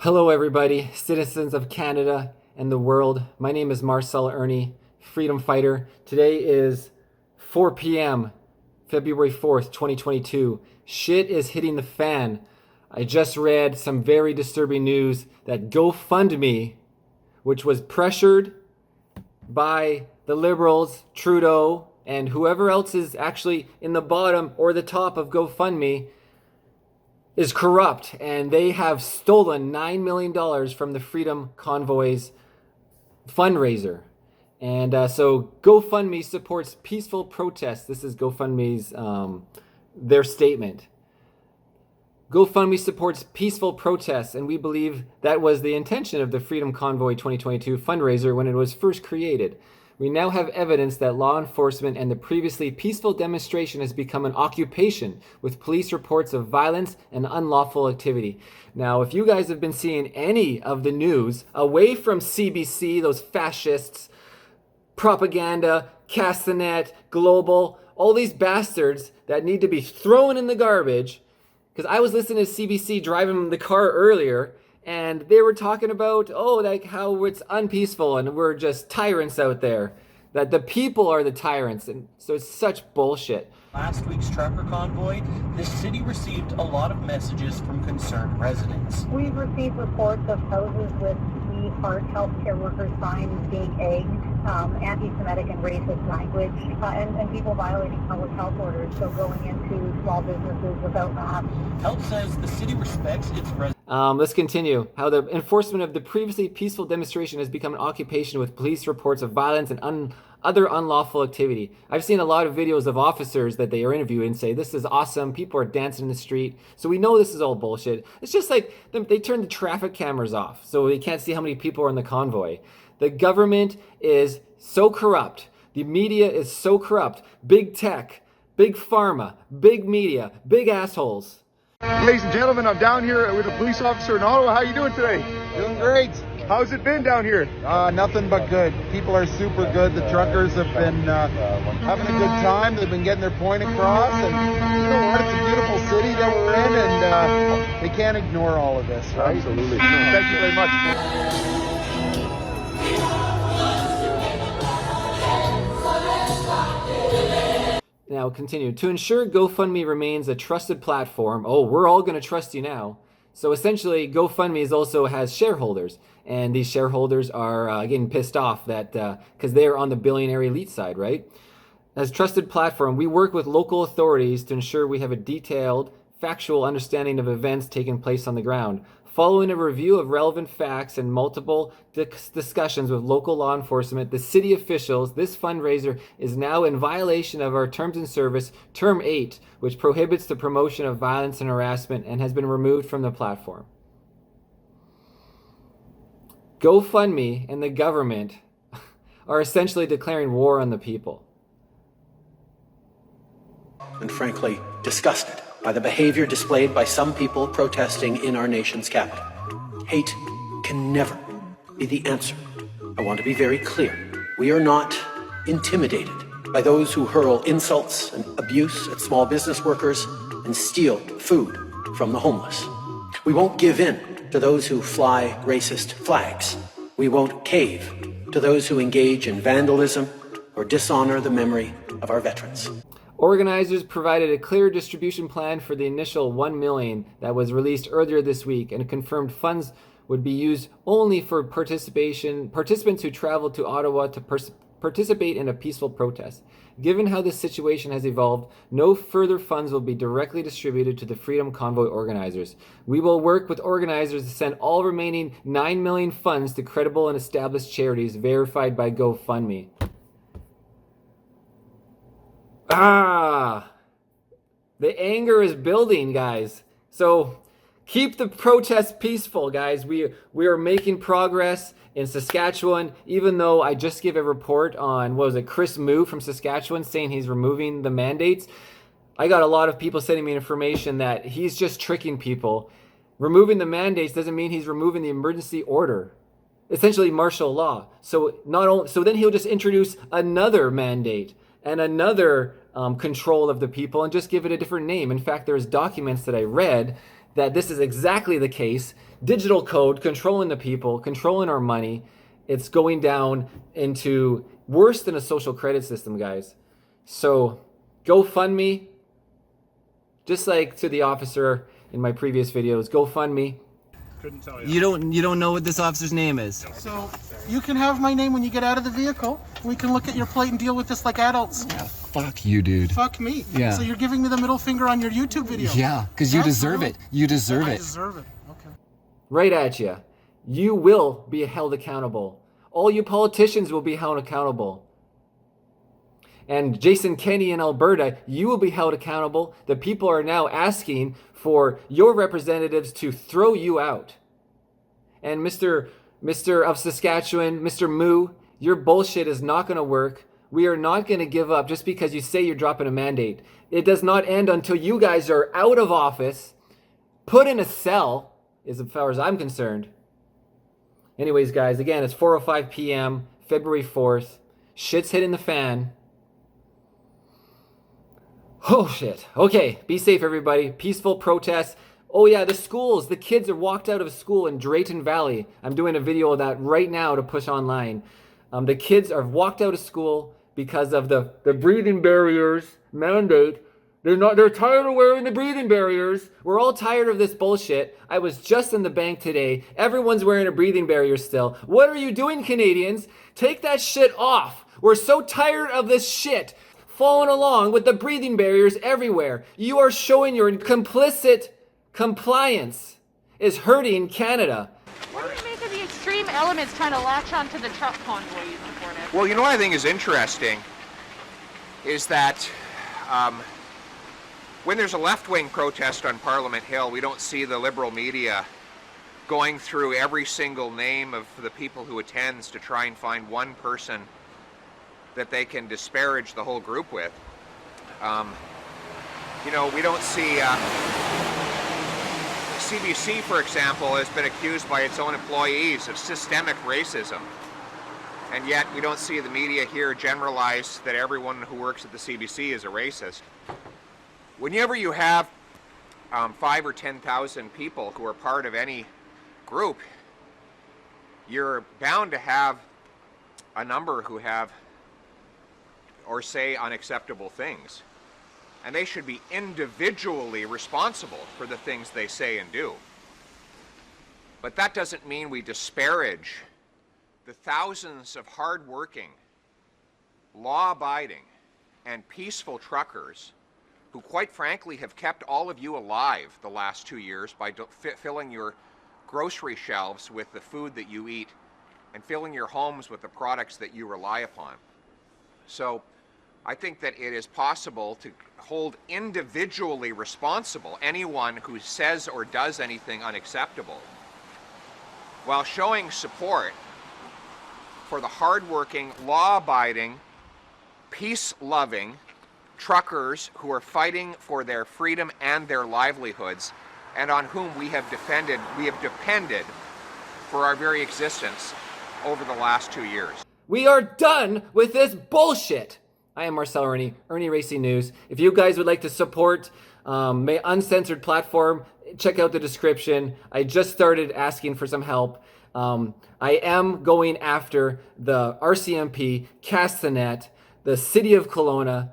Hello everybody, citizens of Canada and the world. My name is Marcel Irnie, freedom fighter. Today is 4 p.m., February 4th, 2022. Shit is hitting the fan. I just read some very disturbing news that GoFundMe, which was pressured by the Liberals, Trudeau, and whoever else is actually in the bottom or the top of GoFundMe, is corrupt, and they have stolen $9 million from the Freedom Convoy's fundraiser. And so GoFundMe supports peaceful protests. This is GoFundMe's, their statement. GoFundMe supports peaceful protests, and we believe that was the intention of the Freedom Convoy 2022 fundraiser when it was first created. We now have evidence that law enforcement and the previously peaceful demonstration has become an occupation, with police reports of violence and unlawful activity. Now, if you guys have been seeing any of the news away from CBC, those fascists, propaganda, Castanet, Global, all these bastards that need to be thrown in the garbage, because I was listening to CBC driving the car earlier, and they were talking about, like how it's unpeaceful and we're just tyrants out there. That the people are the tyrants. And so it's such bullshit. Last week's trucker convoy, the city received a lot of messages from concerned residents. We've received reports of houses with We Heart healthcare workers signs being egged, anti-Semitic and racist language, and people violating public health orders, so going into small businesses without masks. Health says the city respects its residents. Let's continue. How the enforcement of the previously peaceful demonstration has become an occupation, with police reports of violence and other unlawful activity. I've seen a lot of videos of officers that they are interviewing say, this is awesome, people are dancing in the street. So we know this is all bullshit. It's just like they turned the traffic cameras off so they can't see how many people are in the convoy. The government is so corrupt. The media is so corrupt. Big tech, big pharma, big media, big assholes. Ladies and gentlemen, I'm down here with a police officer in Ottawa. How are you doing today? Doing great. How's it been down here? Nothing but good. People are super good. The truckers have been having a good time. They've been getting their point across. And you know what? It's a beautiful city that we're in, and they can't ignore all of this, right? Absolutely. Thank you very much. Now continue. To ensure GoFundMe remains a trusted platform, we're all going to trust you now. So essentially, GoFundMe also has shareholders, and these shareholders are getting pissed off that because they're on the billionaire elite side, right? As trusted platform, we work with local authorities to ensure we have a detailed, factual understanding of events taking place on the ground. Following a review of relevant facts and multiple discussions with local law enforcement, the city officials, this fundraiser is now in violation of our Terms and Service, Term 8, which prohibits the promotion of violence and harassment and has been removed from the platform. GoFundMe and the government are essentially declaring war on the people. And frankly, disgusted by the behavior displayed by some people protesting in our nation's capital. Hate can never be the answer. I want to be very clear. We are not intimidated by those who hurl insults and abuse at small business workers and steal food from the homeless. We won't give in to those who fly racist flags. We won't cave to those who engage in vandalism or dishonor the memory of our veterans. Organizers provided a clear distribution plan for the initial $1 million that was released earlier this week, and confirmed funds would be used only for participants who traveled to Ottawa to participate in a peaceful protest. Given how this situation has evolved, no further funds will be directly distributed to the Freedom Convoy organizers. We will work with organizers to send all remaining $9 million funds to credible and established charities verified by GoFundMe. The anger is building, guys. So keep the protests peaceful, guys. We are making progress in Saskatchewan, even though I just gave a report on, Chris Moo from Saskatchewan saying he's removing the mandates. I got a lot of people sending me information that he's just tricking people. Removing the mandates doesn't mean he's removing the emergency order. Essentially martial law. So then he'll just introduce another mandate and another control of the people and just give it a different name. In fact, there's documents that I read that this is exactly the case. Digital code, controlling the people, controlling our money. It's going down into worse than a social credit system, guys. So GoFundMe, just like to the officer in my previous videos, GoFundMe. Couldn't tell you. You don't know what this officer's name is. So you can have my name when you get out of the vehicle. We can look at your plate and deal with this like adults. Yeah, fuck you, dude. Fuck me. Yeah. So you're giving me the middle finger on your YouTube video. Yeah, because you deserve it. You deserve I it. deserve it. Okay. Right at you. You will be held accountable. All you politicians will be held accountable. And Jason Kenney in Alberta, you will be held accountable. The people are now asking for your representatives to throw you out. And Mr. of Saskatchewan, Mr. Moo, your bullshit is not going to work. We are not going to give up just because you say you're dropping a mandate. It does not end until you guys are out of office, put in a cell, as far as I'm concerned. Anyways, guys, again, it's 4:05 p.m., February 4th. Shit's hitting the fan. Oh, shit. Okay, be safe, everybody. Peaceful protests. Oh, yeah, the schools. The kids are walked out of school in Drayton Valley. I'm doing a video of that right now to push online. The kids are walked out of school because of the breathing barriers mandate. They're tired of wearing the breathing barriers. We're all tired of this bullshit. I was just in the bank today. Everyone's wearing a breathing barrier still. What are you doing, Canadians? Take that shit off. We're so tired of this shit. Following along with the breathing barriers everywhere. You are showing your complicit compliance is hurting Canada. What do you make of the extreme elements trying to latch onto the truck convoy you support it? Well, you know what I think is interesting is that when there's a left-wing protest on Parliament Hill, we don't see the Liberal media going through every single name of the people who attends to try and find one person that they can disparage the whole group with. You know, we don't see CBC, for example, has been accused by its own employees of systemic racism, and yet we don't see the media here generalize that everyone who works at the CBC is a racist. Whenever you have 5,000 or 10,000 people who are part of any group, you're bound to have a number who have or say unacceptable things. And they should be individually responsible for the things they say and do. But that doesn't mean we disparage the thousands of hard-working, law-abiding, and peaceful truckers who quite frankly have kept all of you alive the last 2 years by filling your grocery shelves with the food that you eat and filling your homes with the products that you rely upon. So I think that it is possible to hold individually responsible anyone who says or does anything unacceptable, while showing support for the hardworking, law-abiding, peace-loving truckers who are fighting for their freedom and their livelihoods, and on whom we have depended for our very existence over the last 2 years. We are done with this bullshit. I am Marcel Irnie, Irnieracing News. If you guys would like to support my uncensored platform, check out the description. I just started asking for some help. I am going after the RCMP, Castanet, the City of Kelowna,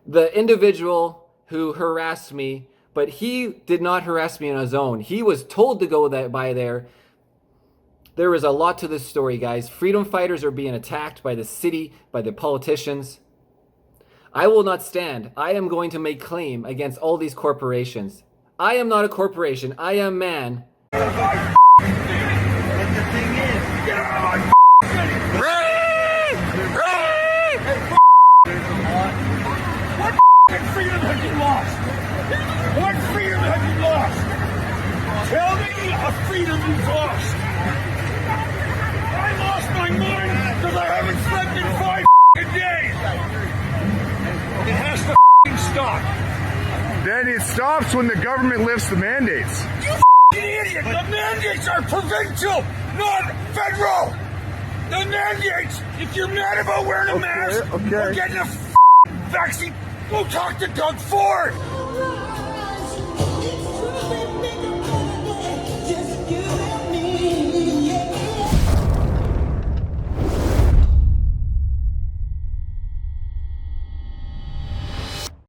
the individual who harassed me, but he did not harass me on his own. He was told to go by there. There is a lot to this story, guys. Freedom fighters are being attacked by the city, by the politicians. I will not stand. I am going to make claim against all these corporations. I am not a corporation. I am man. Freedom have you lost? What freedom have you lost? Tell me a freedom you've lost. I lost my mind because I haven't slept in 5 days. It has to stop. Then it stops when the government lifts the mandates. You idiot! The mandates are provincial, not federal. The mandates, if you're mad about wearing a mask or getting a vaccine, go talk to Doug Ford!